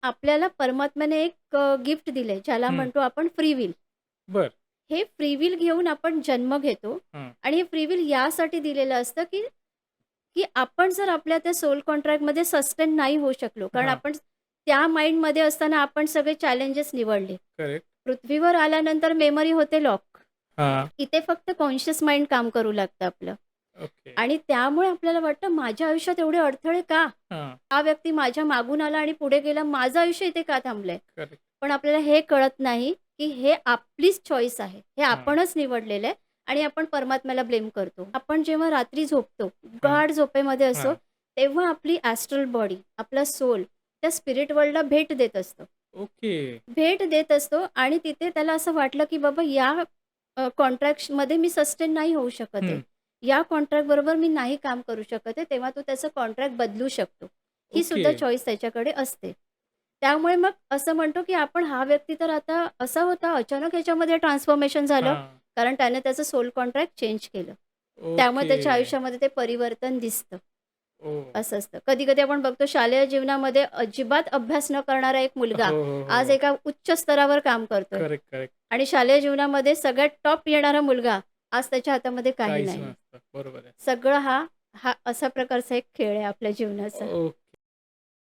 आपल्याला परमात्म्याने एक गिफ्ट दिलंय, ज्याला हं. म्हणतो आपण फ्री विल. बरं. हे फ्री विल घेऊन आपण जन्म घेतो हं. आणि हे फ्री विल यासाठी दिलेलं असतं, की की आपण जर आपल्या त्या सोल कॉन्ट्रॅक्टमध्ये सस्टेन नाही होऊ शकलो, कारण हां. आपण त्या माइंडमध्ये असताना आपण सगळे चॅलेंजेस निवडले. करेक्ट. पृथ्वीवर आल्यानंतर मेमरी होते लॉक. हां. इथे फक्त कॉन्शियस माइंड काम करू लागतं आपलं. ओके. आणि त्यामुळे आपल्याला वाटतं माझ्या आयुष्यात एवढे अडथळे का? हां. हा व्यक्ती माझ्या मागून आला आणि पुढे गेला. माझं आयुष्य इथे का थांबलंय? करेक्ट. पण आपल्याला हे कळत नाही, की हे आपलीच चॉईस आहे. हे हां. आपणच निवडलेलं आहे आणि आपण परमात्म्याला ब्लेम करतो. आपण जेव्हा रात्री झोपतो, हां. गाढ झोपेमध्ये असतो, हां. तेव्हा आपली ॲस्ट्रल बॉडी, आपला सोल त्या स्पिरिट वर्ल्डला भेट देत असतो. ओके. भेट देत असतो आणि तिथे त्याला असं वाटलं, की बाबा या कॉन्ट्रॅक्टमध्ये मी सस्टेन नाही होऊ शकत आहे. हं. या कॉन्ट्रॅक्टबरोबर मी नाही काम करू शकत आहे. तेव्हा तो त्याचं कॉन्ट्रॅक्ट बदलू शकतो. ही ओके. सुद्धा चॉईस त्याच्याकडे असते. त्यामुळे मग असं म्हणतो, की आपण हा व्यक्ती तर आता असा होता, अचानक ह्याच्यामध्ये ट्रान्सफॉर्मेशन झालं, हां. कारण त्याने त्याचं सोल कॉन्ट्रॅक्ट चेंज केलं. त्यामुळे ओके. त्याच्या आयुष्यामध्ये ते परिवर्तन दिसतं. ओह! असं असतं. कधी-कधी आपण बघतो शालेय जीवनामध्ये अजिबात अभ्यास न करणारा एक मुलगा हो, हो, आज हो. एका उच्च स्तरावर काम करतोय करेक्ट, करेक्ट. आणि शालेय जीवनामध्ये सगळ्यात टॉप येणारा मुलगा आज त्याच्या हातामध्ये काही काहीच नाही. नसतं. बरोबर आहे. सगळं हा हा असा प्रकारचा एक खेळ आहे आपल्या जीवनाचा. ओके.